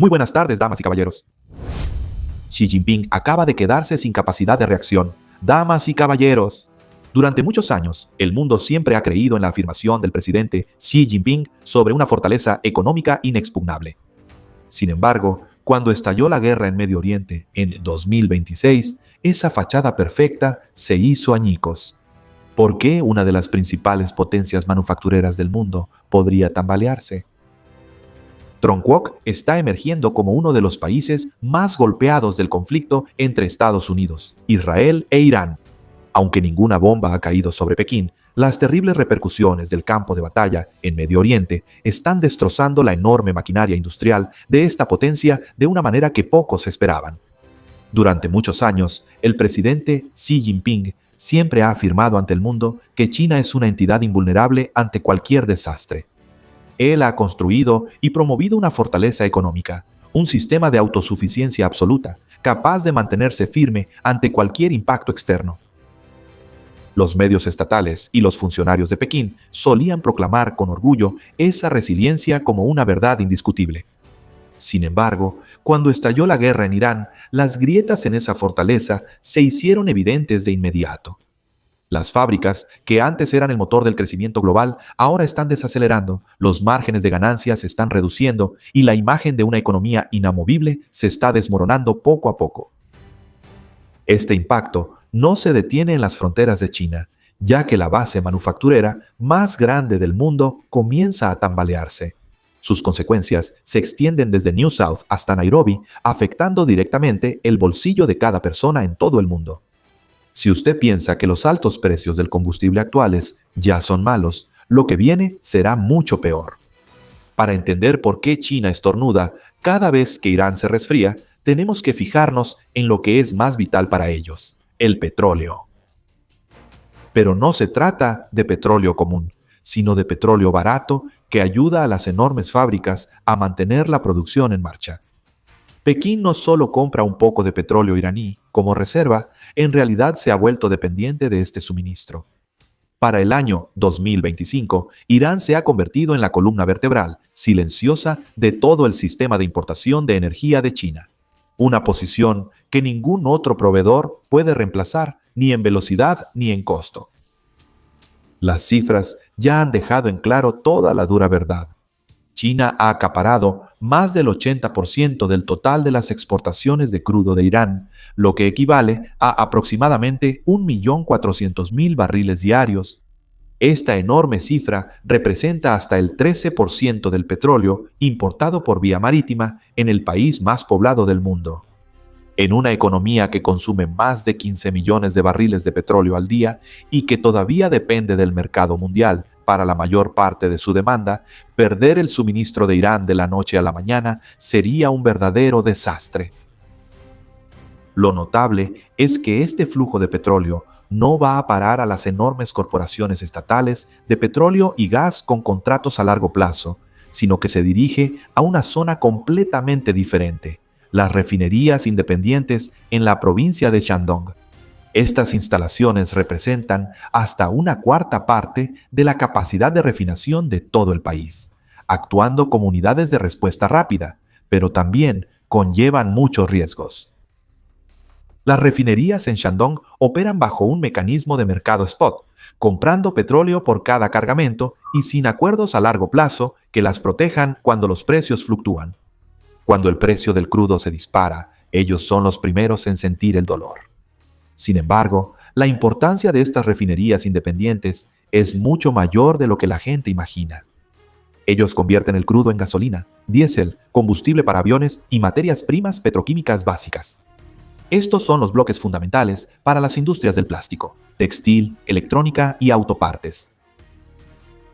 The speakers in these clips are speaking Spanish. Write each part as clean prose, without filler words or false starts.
Muy buenas tardes, damas y caballeros. Xi Jinping acaba de quedarse sin capacidad de reacción. Damas y caballeros. Durante muchos años, el mundo siempre ha creído en la afirmación del presidente Xi Jinping sobre una fortaleza económica inexpugnable. Sin embargo, cuando estalló la guerra en Medio Oriente en 2026, esa fachada perfecta se hizo añicos. ¿Por qué una de las principales potencias manufactureras del mundo podría tambalearse? Trung Quốc está emergiendo como uno de los países más golpeados del conflicto entre Estados Unidos, Israel e Irán. Aunque ninguna bomba ha caído sobre Pekín, las terribles repercusiones del campo de batalla en Medio Oriente están destrozando la enorme maquinaria industrial de esta potencia de una manera que pocos esperaban. Durante muchos años, el presidente Xi Jinping siempre ha afirmado ante el mundo que China es una entidad invulnerable ante cualquier desastre. Él ha construido y promovido una fortaleza económica, un sistema de autosuficiencia absoluta, capaz de mantenerse firme ante cualquier impacto externo. Los medios estatales y los funcionarios de Pekín solían proclamar con orgullo esa resiliencia como una verdad indiscutible. Sin embargo, cuando estalló la guerra en Irán, las grietas en esa fortaleza se hicieron evidentes de inmediato. Las fábricas, que antes eran el motor del crecimiento global, ahora están desacelerando, los márgenes de ganancias se están reduciendo y la imagen de una economía inamovible se está desmoronando poco a poco. Este impacto no se detiene en las fronteras de China, ya que la base manufacturera más grande del mundo comienza a tambalearse. Sus consecuencias se extienden desde New South hasta Nairobi, afectando directamente el bolsillo de cada persona en todo el mundo. Si usted piensa que los altos precios del combustible actuales ya son malos, lo que viene será mucho peor. Para entender por qué China estornuda cada vez que Irán se resfría, tenemos que fijarnos en lo que es más vital para ellos, el petróleo. Pero no se trata de petróleo común, sino de petróleo barato que ayuda a las enormes fábricas a mantener la producción en marcha. Pekín no solo compra un poco de petróleo iraní como reserva, en realidad se ha vuelto dependiente de este suministro. Para el año 2025, Irán se ha convertido en la columna vertebral, silenciosa, de todo el sistema de importación de energía de China. Una posición que ningún otro proveedor puede reemplazar, ni en velocidad ni en costo. Las cifras ya han dejado en claro toda la dura verdad. China ha acaparado más del 80% del total de las exportaciones de crudo de Irán, lo que equivale a aproximadamente 1.400.000 barriles diarios. Esta enorme cifra representa hasta el 13% del petróleo importado por vía marítima en el país más poblado del mundo. En una economía que consume más de 15 millones de barriles de petróleo al día y que todavía depende del mercado mundial para la mayor parte de su demanda, perder el suministro de Irán de la noche a la mañana sería un verdadero desastre. Lo notable es que este flujo de petróleo no va a parar a las enormes corporaciones estatales de petróleo y gas con contratos a largo plazo, sino que se dirige a una zona completamente diferente, las refinerías independientes en la provincia de Shandong. Estas instalaciones representan hasta una cuarta parte de la capacidad de refinación de todo el país, actuando como unidades de respuesta rápida, pero también conllevan muchos riesgos. Las refinerías en Shandong operan bajo un mecanismo de mercado spot, comprando petróleo por cada cargamento y sin acuerdos a largo plazo que las protejan cuando los precios fluctúan. Cuando el precio del crudo se dispara, ellos son los primeros en sentir el dolor. Sin embargo, la importancia de estas refinerías independientes es mucho mayor de lo que la gente imagina. Ellos convierten el crudo en gasolina, diésel, combustible para aviones y materias primas petroquímicas básicas. Estos son los bloques fundamentales para las industrias del plástico, textil, electrónica y autopartes.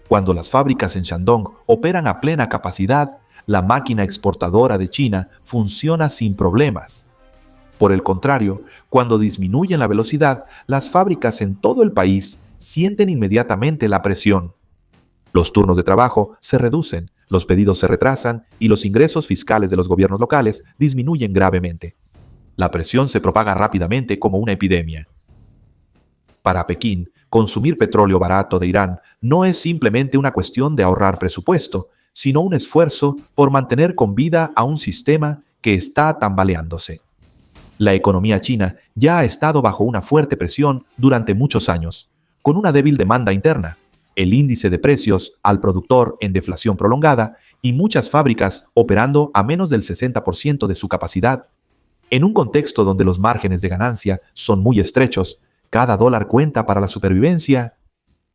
Cuando las fábricas en Shandong operan a plena capacidad, la máquina exportadora de China funciona sin problemas. Por el contrario, cuando disminuyen la velocidad, las fábricas en todo el país sienten inmediatamente la presión. Los turnos de trabajo se reducen, los pedidos se retrasan y los ingresos fiscales de los gobiernos locales disminuyen gravemente. La presión se propaga rápidamente como una epidemia. Para Pekín, consumir petróleo barato de Irán no es simplemente una cuestión de ahorrar presupuesto, sino un esfuerzo por mantener con vida a un sistema que está tambaleándose. La economía china ya ha estado bajo una fuerte presión durante muchos años, con una débil demanda interna, el índice de precios al productor en deflación prolongada y muchas fábricas operando a menos del 60% de su capacidad. En un contexto donde los márgenes de ganancia son muy estrechos, cada dólar cuenta para la supervivencia.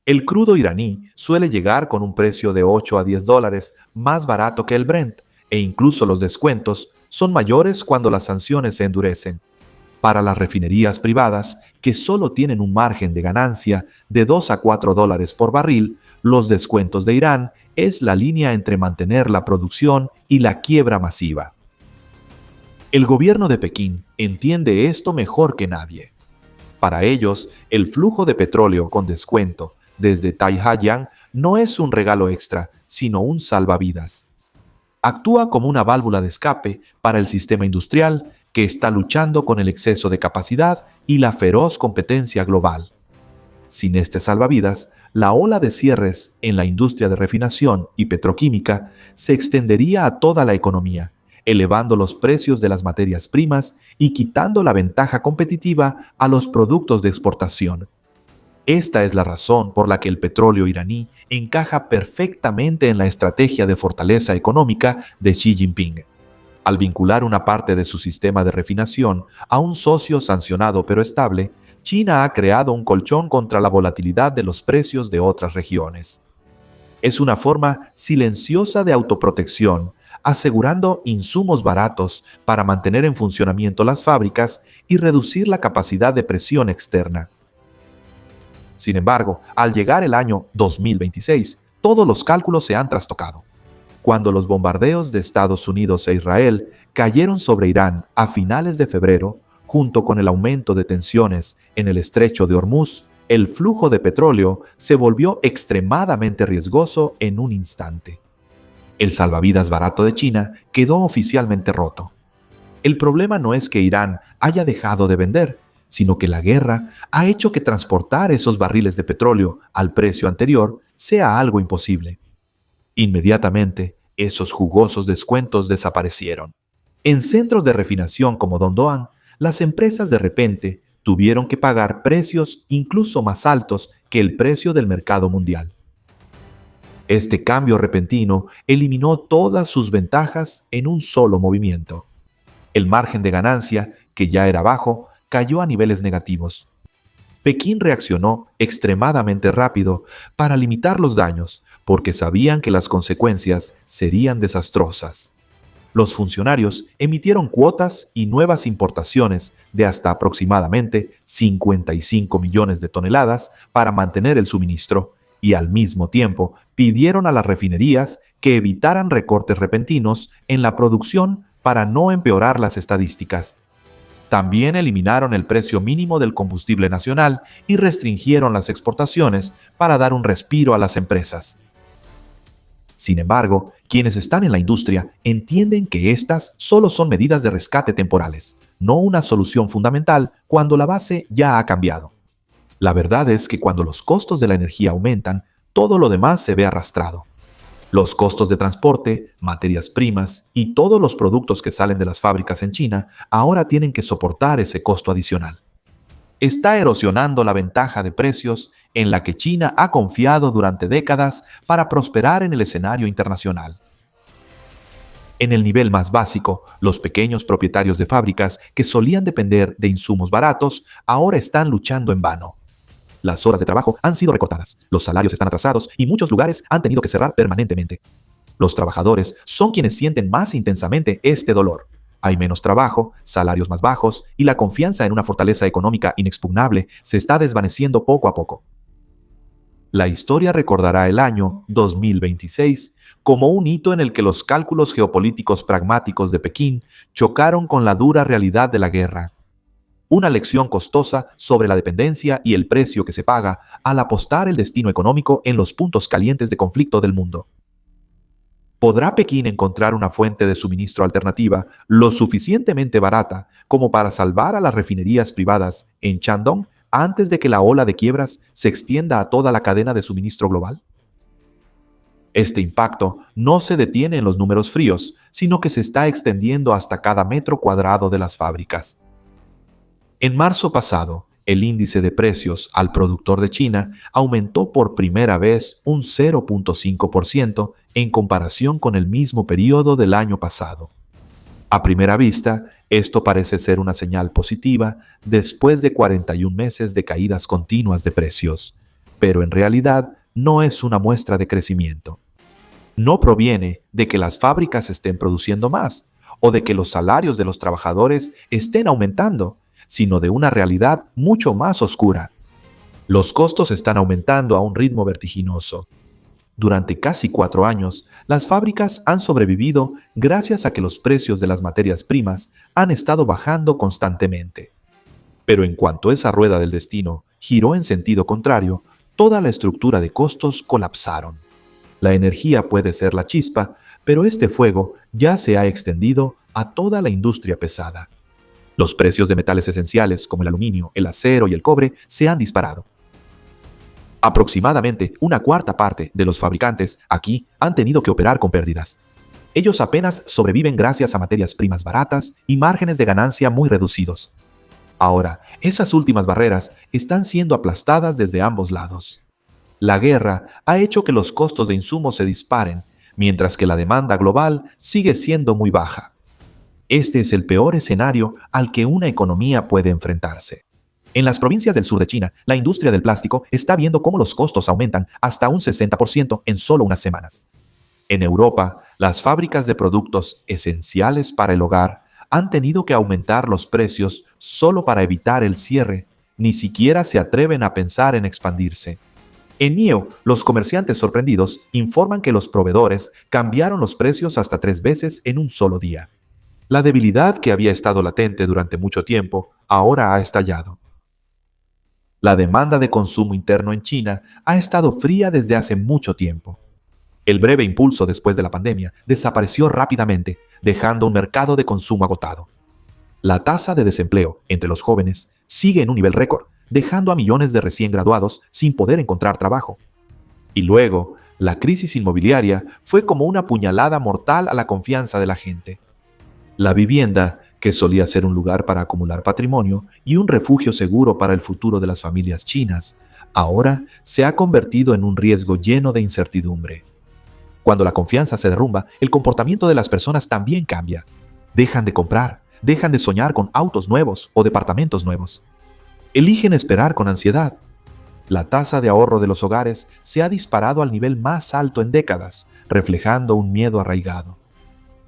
El crudo iraní suele llegar con un precio de 8 a 10 dólares más barato que el Brent, e incluso los descuentos son mayores cuando las sanciones se endurecen. Para las refinerías privadas, que solo tienen un margen de ganancia de 2 a 4 dólares por barril, los descuentos de Irán es la línea entre mantener la producción y la quiebra masiva. El gobierno de Pekín entiende esto mejor que nadie. Para ellos, el flujo de petróleo con descuento desde Taihayang no es un regalo extra, sino un salvavidas. Actúa como una válvula de escape para el sistema industrial que está luchando con el exceso de capacidad y la feroz competencia global. Sin este salvavidas, la ola de cierres en la industria de refinación y petroquímica se extendería a toda la economía, elevando los precios de las materias primas y quitando la ventaja competitiva a los productos de exportación. Esta es la razón por la que el petróleo iraní encaja perfectamente en la estrategia de fortaleza económica de Xi Jinping. Al vincular una parte de su sistema de refinación a un socio sancionado pero estable, China ha creado un colchón contra la volatilidad de los precios de otras regiones. Es una forma silenciosa de autoprotección, asegurando insumos baratos para mantener en funcionamiento las fábricas y reducir la capacidad de presión externa. Sin embargo, al llegar el año 2026, todos los cálculos se han trastocado. Cuando los bombardeos de Estados Unidos e Israel cayeron sobre Irán a finales de febrero, junto con el aumento de tensiones en el estrecho de Hormuz, el flujo de petróleo se volvió extremadamente riesgoso en un instante. El salvavidas barato de China quedó oficialmente roto. El problema no es que Irán haya dejado de vender, sino que la guerra ha hecho que transportar esos barriles de petróleo al precio anterior sea algo imposible. Inmediatamente, esos jugosos descuentos desaparecieron. En centros de refinación como Dongduan, las empresas de repente tuvieron que pagar precios incluso más altos que el precio del mercado mundial. Este cambio repentino eliminó todas sus ventajas en un solo movimiento. El margen de ganancia, que ya era bajo, cayó a niveles negativos. Pekín reaccionó extremadamente rápido para limitar los daños, porque sabían que las consecuencias serían desastrosas. Los funcionarios emitieron cuotas y nuevas importaciones de hasta aproximadamente 55 millones de toneladas para mantener el suministro, y al mismo tiempo pidieron a las refinerías que evitaran recortes repentinos en la producción para no empeorar las estadísticas. También eliminaron el precio mínimo del combustible nacional y restringieron las exportaciones para dar un respiro a las empresas. Sin embargo, quienes están en la industria entienden que estas solo son medidas de rescate temporales, no una solución fundamental cuando la base ya ha cambiado. La verdad es que cuando los costos de la energía aumentan, todo lo demás se ve arrastrado. Los costos de transporte, materias primas y todos los productos que salen de las fábricas en China ahora tienen que soportar ese costo adicional. Está erosionando la ventaja de precios en la que China ha confiado durante décadas para prosperar en el escenario internacional. En el nivel más básico, los pequeños propietarios de fábricas que solían depender de insumos baratos ahora están luchando en vano. Las horas de trabajo han sido recortadas, los salarios están atrasados y muchos lugares han tenido que cerrar permanentemente. Los trabajadores son quienes sienten más intensamente este dolor. Hay menos trabajo, salarios más bajos y la confianza en una fortaleza económica inexpugnable se está desvaneciendo poco a poco. La historia recordará el año 2026 como un hito en el que los cálculos geopolíticos pragmáticos de Pekín chocaron con la dura realidad de la guerra. Una lección costosa sobre la dependencia y el precio que se paga al apostar el destino económico en los puntos calientes de conflicto del mundo. ¿Podrá Pekín encontrar una fuente de suministro alternativa lo suficientemente barata como para salvar a las refinerías privadas en Shandong antes de que la ola de quiebras se extienda a toda la cadena de suministro global? Este impacto no se detiene en los números fríos, sino que se está extendiendo hasta cada metro cuadrado de las fábricas. En marzo pasado, el índice de precios al productor de China aumentó por primera vez un 0,5% en comparación con el mismo periodo del año pasado. A primera vista, esto parece ser una señal positiva después de 41 meses de caídas continuas de precios, pero en realidad no es una muestra de crecimiento. No proviene de que las fábricas estén produciendo más o de que los salarios de los trabajadores estén aumentando, sino de una realidad mucho más oscura. Los costos están aumentando a un ritmo vertiginoso. Durante casi 4 años, las fábricas han sobrevivido gracias a que los precios de las materias primas han estado bajando constantemente. Pero en cuanto esa rueda del destino giró en sentido contrario, toda la estructura de costos colapsaron. La energía puede ser la chispa, pero este fuego ya se ha extendido a toda la industria pesada. Los precios de metales esenciales como el aluminio, el acero y el cobre se han disparado. Aproximadamente una cuarta parte de los fabricantes aquí han tenido que operar con pérdidas. Ellos apenas sobreviven gracias a materias primas baratas y márgenes de ganancia muy reducidos. Ahora, esas últimas barreras están siendo aplastadas desde ambos lados. La guerra ha hecho que los costos de insumos se disparen, mientras que la demanda global sigue siendo muy baja. Este es el peor escenario al que una economía puede enfrentarse. En las provincias del sur de China, la industria del plástico está viendo cómo los costos aumentan hasta un 60% en solo unas semanas. En Europa, las fábricas de productos esenciales para el hogar han tenido que aumentar los precios solo para evitar el cierre. Ni siquiera se atreven a pensar en expandirse. En NIO, los comerciantes sorprendidos informan que los proveedores cambiaron los precios hasta 3 veces en un solo día. La debilidad que había estado latente durante mucho tiempo ahora ha estallado. La demanda de consumo interno en China ha estado fría desde hace mucho tiempo. El breve impulso después de la pandemia desapareció rápidamente, dejando un mercado de consumo agotado. La tasa de desempleo entre los jóvenes sigue en un nivel récord, dejando a millones de recién graduados sin poder encontrar trabajo. Y luego, la crisis inmobiliaria fue como una puñalada mortal a la confianza de la gente. La vivienda, que solía ser un lugar para acumular patrimonio y un refugio seguro para el futuro de las familias chinas, ahora se ha convertido en un riesgo lleno de incertidumbre. Cuando la confianza se derrumba, el comportamiento de las personas también cambia. Dejan de comprar, dejan de soñar con autos nuevos o departamentos nuevos. Eligen esperar con ansiedad. La tasa de ahorro de los hogares se ha disparado al nivel más alto en décadas, reflejando un miedo arraigado.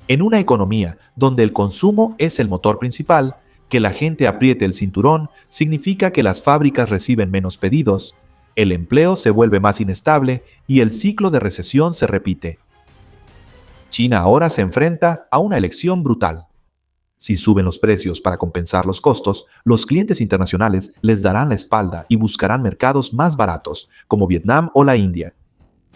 En una economía donde el consumo es el motor principal, que la gente apriete el cinturón significa que las fábricas reciben menos pedidos, el empleo se vuelve más inestable y el ciclo de recesión se repite. China ahora se enfrenta a una elección brutal. Si suben los precios para compensar los costos, los clientes internacionales les darán la espalda y buscarán mercados más baratos, como Vietnam o la India.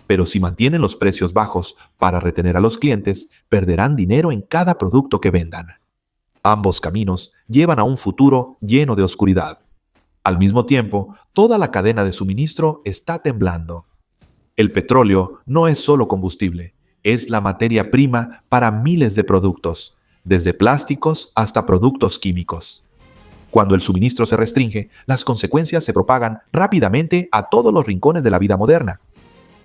Pero si mantienen los precios bajos para retener a los clientes, perderán dinero en cada producto que vendan. Ambos caminos llevan a un futuro lleno de oscuridad. Al mismo tiempo, toda la cadena de suministro está temblando. El petróleo no es solo combustible, es la materia prima para miles de productos, desde plásticos hasta productos químicos. Cuando el suministro se restringe, las consecuencias se propagan rápidamente a todos los rincones de la vida moderna.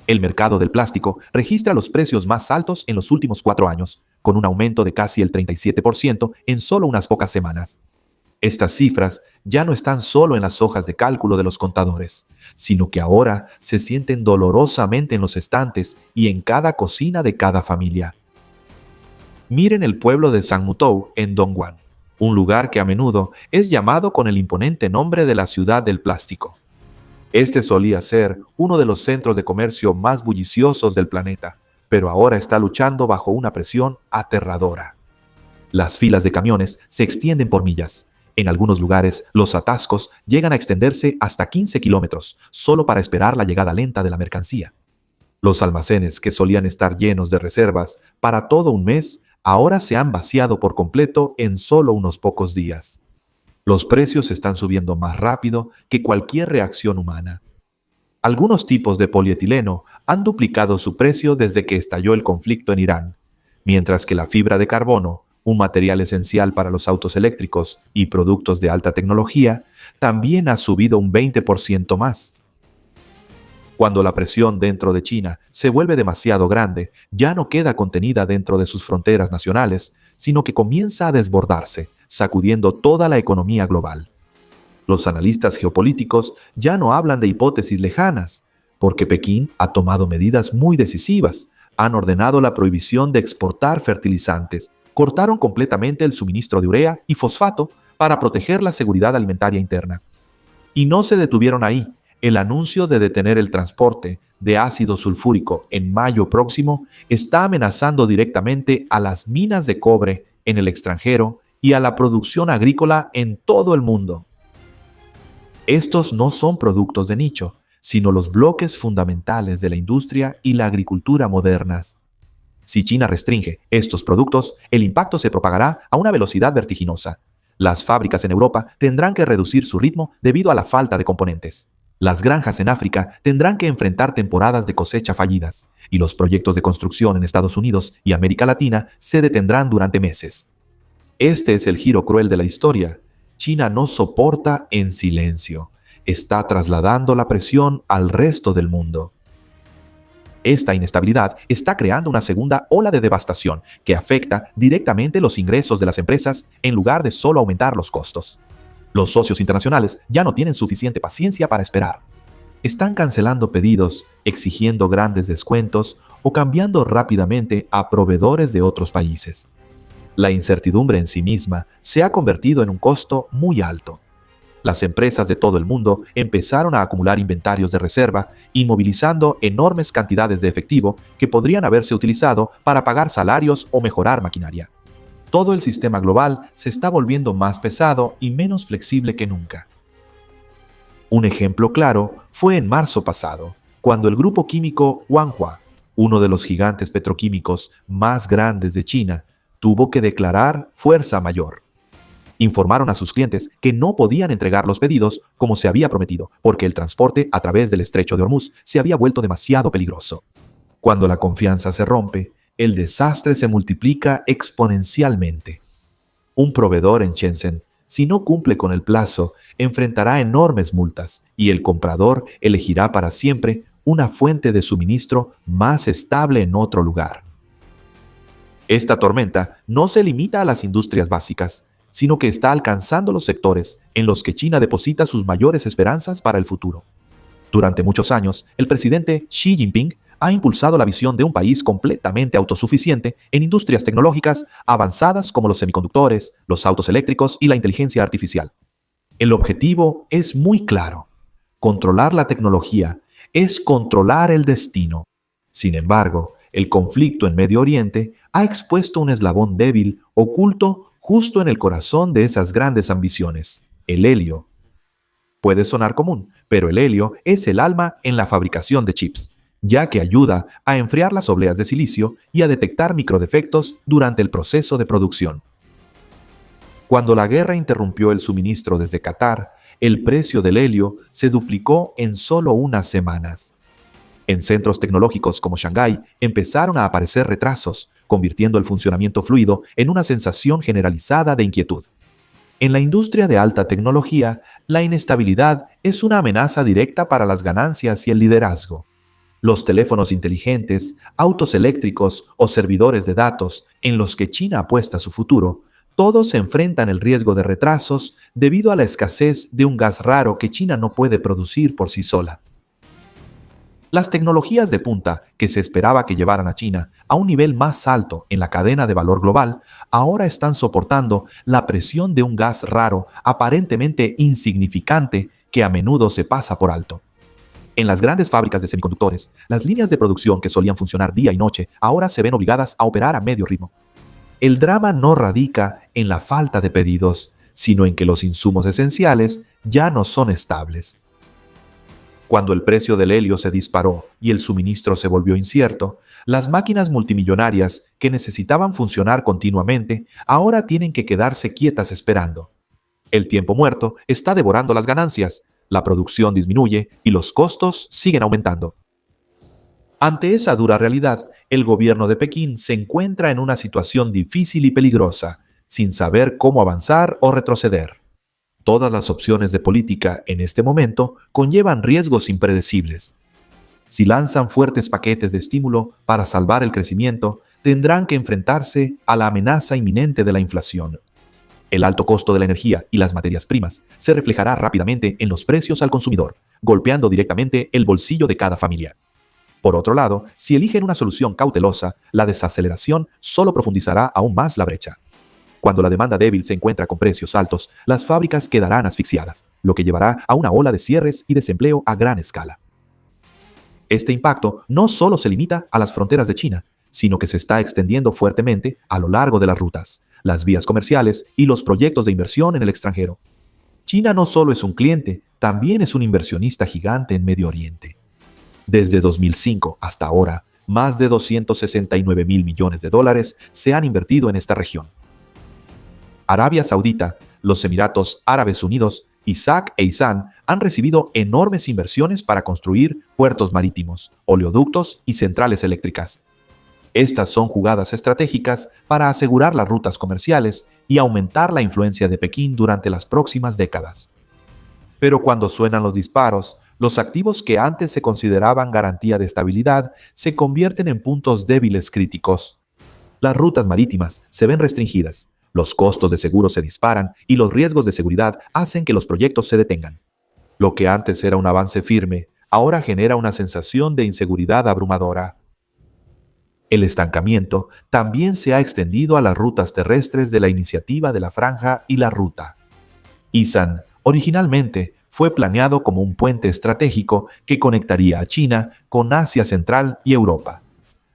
El mercado del plástico registra los precios más altos en los últimos 4 años, con un aumento de casi el 37% en solo unas pocas semanas. Estas cifras ya no están solo en las hojas de cálculo de los contadores, sino que ahora se sienten dolorosamente en los estantes y en cada cocina de cada familia. Miren el pueblo de Sanmutou en Dongguan, un lugar que a menudo es llamado con el imponente nombre de la ciudad del plástico. Este solía ser uno de los centros de comercio más bulliciosos del planeta, pero ahora está luchando bajo una presión aterradora. Las filas de camiones se extienden por millas. En algunos lugares, los atascos llegan a extenderse hasta 15 kilómetros, solo para esperar la llegada lenta de la mercancía. Los almacenes que solían estar llenos de reservas para todo un mes, ahora se han vaciado por completo en solo unos pocos días. Los precios están subiendo más rápido que cualquier reacción humana. Algunos tipos de polietileno han duplicado su precio desde que estalló el conflicto en Irán, mientras que la fibra de carbono, un material esencial para los autos eléctricos y productos de alta tecnología, también ha subido un 20% más. Cuando la presión dentro de China se vuelve demasiado grande, ya no queda contenida dentro de sus fronteras nacionales, sino que comienza a desbordarse, sacudiendo toda la economía global. Los analistas geopolíticos ya no hablan de hipótesis lejanas, porque Pekín ha tomado medidas muy decisivas. Han ordenado la prohibición de exportar fertilizantes, cortaron completamente el suministro de urea y fosfato para proteger la seguridad alimentaria interna. Y no se detuvieron ahí. El anuncio de detener el transporte de ácido sulfúrico en mayo próximo está amenazando directamente a las minas de cobre en el extranjero y a la producción agrícola en todo el mundo. Estos no son productos de nicho, sino los bloques fundamentales de la industria y la agricultura modernas. Si China restringe estos productos, el impacto se propagará a una velocidad vertiginosa. Las fábricas en Europa tendrán que reducir su ritmo debido a la falta de componentes. Las granjas en África tendrán que enfrentar temporadas de cosecha fallidas, y los proyectos de construcción en Estados Unidos y América Latina se detendrán durante meses. Este es el giro cruel de la historia. China no soporta en silencio. Está trasladando la presión al resto del mundo. Esta inestabilidad está creando una segunda ola de devastación que afecta directamente los ingresos de las empresas en lugar de solo aumentar los costos. Los socios internacionales ya no tienen suficiente paciencia para esperar. Están cancelando pedidos, exigiendo grandes descuentos o cambiando rápidamente a proveedores de otros países. La incertidumbre en sí misma se ha convertido en un costo muy alto. Las empresas de todo el mundo empezaron a acumular inventarios de reserva, inmovilizando enormes cantidades de efectivo que podrían haberse utilizado para pagar salarios o mejorar maquinaria. Todo el sistema global se está volviendo más pesado y menos flexible que nunca. Un ejemplo claro fue en marzo pasado, cuando el grupo químico Wanhua, uno de los gigantes petroquímicos más grandes de China, tuvo que declarar fuerza mayor. Informaron a sus clientes que no podían entregar los pedidos como se había prometido, porque el transporte a través del estrecho de Hormuz se había vuelto demasiado peligroso. Cuando la confianza se rompe, el desastre se multiplica exponencialmente. Un proveedor en Shenzhen, si no cumple con el plazo, enfrentará enormes multas y el comprador elegirá para siempre una fuente de suministro más estable en otro lugar. Esta tormenta no se limita a las industrias básicas, sino que está alcanzando los sectores en los que China deposita sus mayores esperanzas para el futuro. Durante muchos años, el presidente Xi Jinping ha impulsado la visión de un país completamente autosuficiente en industrias tecnológicas avanzadas como los semiconductores, los autos eléctricos y la inteligencia artificial. El objetivo es muy claro: controlar la tecnología es controlar el destino. Sin embargo, el conflicto en Medio Oriente ha expuesto un eslabón débil oculto justo en el corazón de esas grandes ambiciones: el helio. Puede sonar común, pero el helio es el alma en la fabricación de chips, ya que ayuda a enfriar las obleas de silicio y a detectar microdefectos durante el proceso de producción. Cuando la guerra interrumpió el suministro desde Qatar, el precio del helio se duplicó en solo unas semanas. En centros tecnológicos como Shanghái empezaron a aparecer retrasos, convirtiendo el funcionamiento fluido en una sensación generalizada de inquietud. En la industria de alta tecnología, la inestabilidad es una amenaza directa para las ganancias y el liderazgo. Los teléfonos inteligentes, autos eléctricos o servidores de datos en los que China apuesta su futuro, todos enfrentan el riesgo de retrasos debido a la escasez de un gas raro que China no puede producir por sí sola. Las tecnologías de punta que se esperaba que llevaran a China a un nivel más alto en la cadena de valor global, ahora están soportando la presión de un gas raro aparentemente insignificante que a menudo se pasa por alto. En las grandes fábricas de semiconductores, las líneas de producción que solían funcionar día y noche ahora se ven obligadas a operar a medio ritmo. El drama no radica en la falta de pedidos, sino en que los insumos esenciales ya no son estables. Cuando el precio del helio se disparó y el suministro se volvió incierto, las máquinas multimillonarias que necesitaban funcionar continuamente ahora tienen que quedarse quietas esperando. El tiempo muerto está devorando las ganancias. la producción disminuye y los costos siguen aumentando. Ante esa dura realidad, el gobierno de Pekín se encuentra en una situación difícil y peligrosa, sin saber cómo avanzar o retroceder. Todas las opciones de política en este momento conllevan riesgos impredecibles. Si lanzan fuertes paquetes de estímulo para salvar el crecimiento, tendrán que enfrentarse a la amenaza inminente de la inflación. El alto costo de la energía y las materias primas se reflejará rápidamente en los precios al consumidor, golpeando directamente el bolsillo de cada familia. Por otro lado, si eligen una solución cautelosa, la desaceleración solo profundizará aún más la brecha. Cuando la demanda débil se encuentra con precios altos, las fábricas quedarán asfixiadas, lo que llevará a una ola de cierres y desempleo a gran escala. Este impacto no solo se limita a las fronteras de China, sino que se está extendiendo fuertemente a lo largo de las rutas, las vías comerciales y los proyectos de inversión en el extranjero. China no solo es un cliente, también es un inversionista gigante en Medio Oriente. Desde 2005 hasta ahora, más de 269.000 millones de dólares se han invertido en esta región. Arabia Saudita, los Emiratos Árabes Unidos, Isaac e Isan han recibido enormes inversiones para construir puertos marítimos, oleoductos y centrales eléctricas. Estas son jugadas estratégicas para asegurar las rutas comerciales y aumentar la influencia de Pekín durante las próximas décadas. Pero cuando suenan los disparos, los activos que antes se consideraban garantía de estabilidad se convierten en puntos débiles críticos. Las rutas marítimas se ven restringidas, los costos de seguro se disparan y los riesgos de seguridad hacen que los proyectos se detengan. Lo que antes era un avance firme, ahora genera una sensación de inseguridad abrumadora. El estancamiento también se ha extendido a las rutas terrestres de la Iniciativa de la Franja y la Ruta. Isan, originalmente, fue planeado como un puente estratégico que conectaría a China con Asia Central y Europa,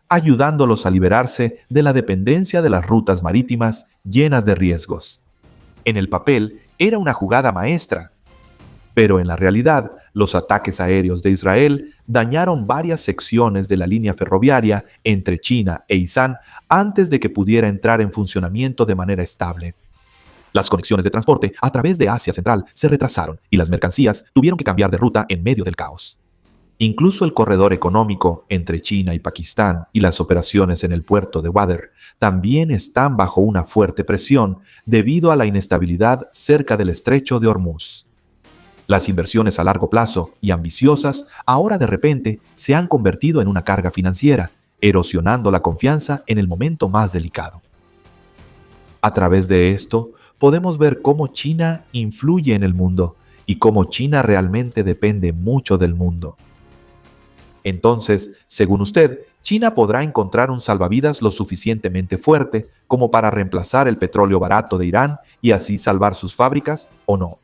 ayudándolos a liberarse de la dependencia de las rutas marítimas llenas de riesgos. En el papel, era una jugada maestra, pero en la realidad, los ataques aéreos de Israel dañaron varias secciones de la línea ferroviaria entre China e Isan antes de que pudiera entrar en funcionamiento de manera estable. Las conexiones de transporte a través de Asia Central se retrasaron y las mercancías tuvieron que cambiar de ruta en medio del caos. Incluso el corredor económico entre China y Pakistán y las operaciones en el puerto de Gwadar también están bajo una fuerte presión debido a la inestabilidad cerca del estrecho de Hormuz. Las inversiones a largo plazo y ambiciosas ahora de repente se han convertido en una carga financiera, erosionando la confianza en el momento más delicado. A través de esto, podemos ver cómo China influye en el mundo y cómo China realmente depende mucho del mundo. Entonces, según usted, ¿China podrá encontrar un salvavidas lo suficientemente fuerte como para reemplazar el petróleo barato de Irán y así salvar sus fábricas o no?